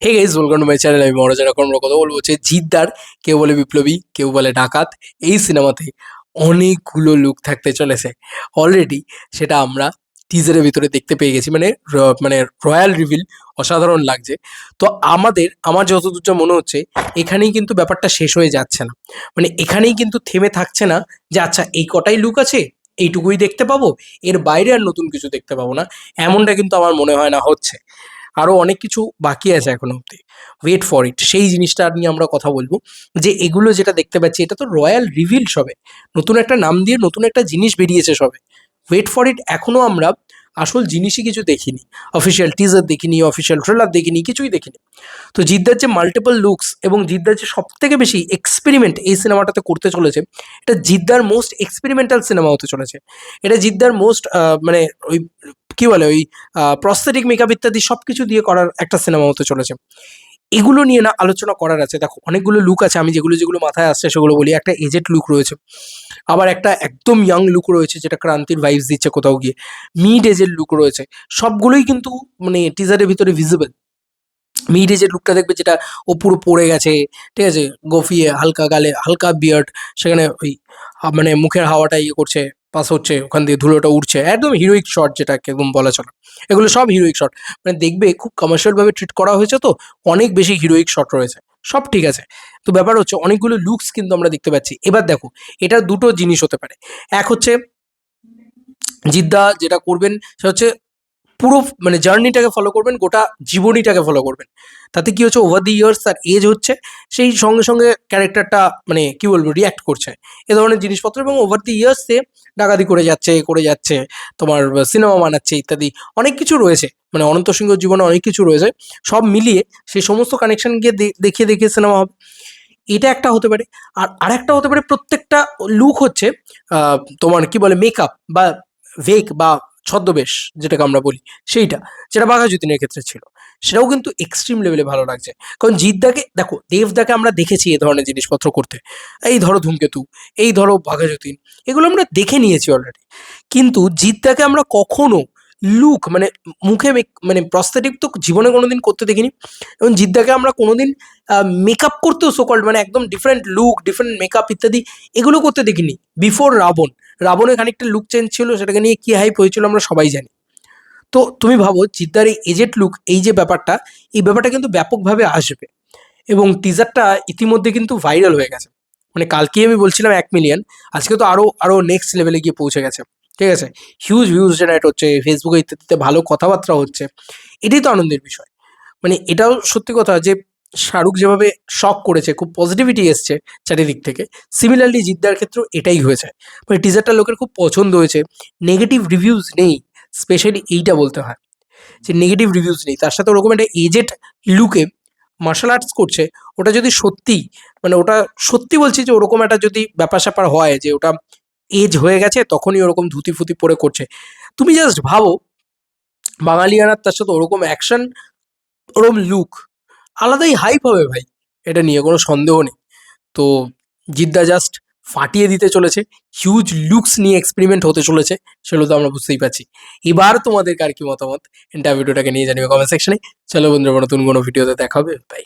Hey guys, welcome to my channel. আমি মনোজ। এখন আমরা কথা বলবো হচ্ছে জিদ্দার, কেউ বলে বিপ্লবী, কেউ বলে ডাকাত। এই সিনেমাতে অনেকগুলো লুক থাকতে চলেছে অলরেডি। সেটা আমরা টিজারের ভিতরে দেখতে পেয়ে গেছি। মানে রয়্যাল রিভিল অসাধারণ লাগছে। তো আমার যতদূর যা মনে হচ্ছে, এখানেই কিন্তু ব্যাপারটা শেষ হয়ে যাচ্ছে না। মানে এখানেই কিন্তু থেমে থাকছে না যে আচ্ছা এই কটাই লুক আছে, এইটুকুই দেখতে পাবো, এর বাইরে আর নতুন কিছু দেখতে পাবো না। এমনটা কিন্তু আমার মনে হয় না হচ্ছে। আরও অনেক কিছু বাকি আছে এখনো অব্দি। ওয়েট ফর ইট, সেই জিনিসটা নিয়ে আমরা কথা বলবো। যে এগুলো যেটা দেখতে পাচ্ছি, এটা তো রয়্যাল রিভিল সবে, নতুন একটা নাম দিয়ে নতুন একটা জিনিস বেরিয়েছে সবে। ওয়েট ফর ইট, এখনো আমরা আসল জিনিসই কিছু দেখিনি। অফিসিয়াল টিজার দেখিনি, অফিসিয়াল ট্রেলার দেখিনি, কিছুই দেখিনি। তো জিদ্দার যে মাল্টিপল লুকস এবং জিদ্দার যে সব থেকে বেশি এক্সপেরিমেন্ট এই সিনেমাটাতে করতে চলেছে, এটা জিদ্দার মোস্ট এক্সপেরিমেন্টাল সিনেমা হতে চলেছে। এটা জিদ্দার মোস্ট মানে ওই কি বলে ওই প্রস্থেটিক মেকআপ ইত্যাদি সব কিছু দিয়ে করার একটা সিনেমা হতে চলেছে। এগুলো নিয়ে না আলোচনা করার আছে। দেখো, অনেকগুলো লুক আছে। আমি যেগুলো যেগুলো মাথায় আসছে সেগুলো বলি। একটা এজেড লুক রয়েছে, আবার একটা একদম ইয়াং লুক রয়েছে যেটা ক্রান্তির ভাইবস দিচ্ছে কোথাও গিয়ে। মিড এজের লুক রয়েছে। সবগুলোই কিন্তু মানে টিজারের ভিতরে ভিজিবল। মিড এজের লুকটা দেখবে, যেটা ও পুরো পড়ে গেছে, ঠিক আছে, গফিয়ে হালকা গালে হালকা বিয়ার্ড, সেখানে ওই মানে মুখের হাওয়াটা ইয়ে করছে, পাস হচ্ছে, ওখান দিয়ে ধুলোটা উঠছে, একদম হিরোইক শট যেটাকে একদম বলা চলে। এগুলো সব হিরোইক শট। মানে দেখবে খুব কমার্শিয়াল ভাবে ট্রিট করা হয়েছে, তো অনেক বেশি হিরোইক শট রয়েছে। সব ঠিক আছে। তো ব্যাপার হচ্ছে অনেকগুলো লুকস কিন্তু আমরা দেখতে পাচ্ছি। এবার দেখো, এটা দুটো জিনিস হতে পারে। এক হচ্ছে জিদ্দা যেটা করবেন সেটা হচ্ছে পুরো মানে জার্নিটাকে ফলো করবেন, গোটা জীবনীটাকে ফলো করবেন। তাতে কি হচ্ছে, ওভার দি ইয়ার্স তার এজ হচ্ছে, সেই সঙ্গে সঙ্গে ক্যারেক্টারটা মানে কি বলবো রিয়াক্ট করছে এ ধরনের জিনিসপত্র, এবং ওভার দি ইয়ার্স সে ডাকাতি করে যাচ্ছে তোমার সিনেমা বানাচ্ছে ইত্যাদি অনেক কিছু রয়েছে। মানে অনন্ত সিংহর জীবনে অনেক কিছু রয়েছে। সব মিলিয়ে সেই সমস্ত কানেকশন গিয়ে দেখিয়ে দেখিয়ে সিনেমা হবে। এটা একটা হতে পারে। আর আরেকটা হতে পারে, প্রত্যেকটা লুক হচ্ছে তোমার কি বলে মেকআপ বা ভেক বা ছদ্মবেশ যেটাকে আমরা বলি, সেইটা যেটা বাঘা যতীনের ক্ষেত্রে ছিল, সেটাও কিন্তু এক্সট্রিম লেভেলে ভালো লাগছে। কারণ জিদ্দাকে দেখো, দেবদাকে আমরা দেখেছি এ ধরনের জিনিসপত্র করতে। এই ধরো ধূমকেতু, এই ধরো বাঘা যতীন, এগুলো আমরা দেখে নিয়েছি অলরেডি। কিন্তু জিদ্দাকে আমরা কখনো লুক মানে মুখে মানে প্রস্থেটিক তো জীবনে কোনোদিন করতে দেখিনি। এবং জিদ্দাকে আমরা কোনোদিন মেকআপ করতেও সোকল্ড মানে একদম ডিফারেন্ট লুক, ডিফারেন্ট মেকআপ ইত্যাদি এগুলো করতে দেখিনি। বিফোর রাবণের খানিকটা লুক চেঞ্জ ছিল, সেটাকে নিয়ে কি হাইপ হয়েছিল আমরা সবাই জানি। তো তুমি ভাবো জিদ্দার এই এজেড লুক, এই যে ব্যাপারটা, এই ব্যাপারটা কিন্তু ব্যাপকভাবে আসবে। এবং টিজারটা ইতিমধ্যে কিন্তু ভাইরাল হয়ে গেছে। মানে কালকেই আমি বলছিলাম 1 মিলিয়ন, আজকে তো আরো আরো নেক্সট লেভেলে গিয়ে পৌঁছে গেছে। ঠিক আছে, হিউজ ভিউজ জেনারেট হচ্ছে, ফেসবুকে ইত্যাদিতে ভালো কথাবার্তা হচ্ছে। এটাই তো আনন্দের বিষয়। মানে এটাও সত্যি কথা যে শাহরুখ যেভাবে শক করেছে, খুব পজিটিভিটি এসছে চারিদিক থেকে, সিমিলারলি জিদ্দার ক্ষেত্রেও এটাই হয়েছে। মানে টিজারটা লোকের খুব পছন্দ হয়েছে। নেগেটিভ রিভিউজ নেই, স্পেশালি এইটা বলতে হয় যে নেগেটিভ রিভিউজ নেই। তার সাথে ওরকম একটা এজেড লুকে মার্শাল আর্টস করছে। ওটা যদি সত্যি মানে ওটা সত্যি বলছি যে ওরকম একটা যদি ব্যাপার স্যাপার হয় যে ওটা এজ হয়ে গেছে তখনই ওরকম ধুতি ফুতি পরে করছে, তুমি জাস্ট ভাবো বাঙালিয়ানার তার সাথে ওরকম অ্যাকশন, ওরকম লুক, আলাদাই হাইপ হবে ভাই। এটা নিয়ে কোনো সন্দেহ নেই। তো জিদ্দা জাস্ট ফাটিয়ে দিতে চলেছে। হিউজ লুকস নিয়ে এক্সপেরিমেন্ট হতে চলেছে, সেগুলো তো আমরা বুঝতেই পারছি। এবার তোমাদের কার কি মতামত, ভিডিওটাকে নিয়ে জানিবে কমেন্ট সেকশনে। চলো বন্ধুরা, নতুন কোনো ভিডিওতে দেখা হবে। বাই।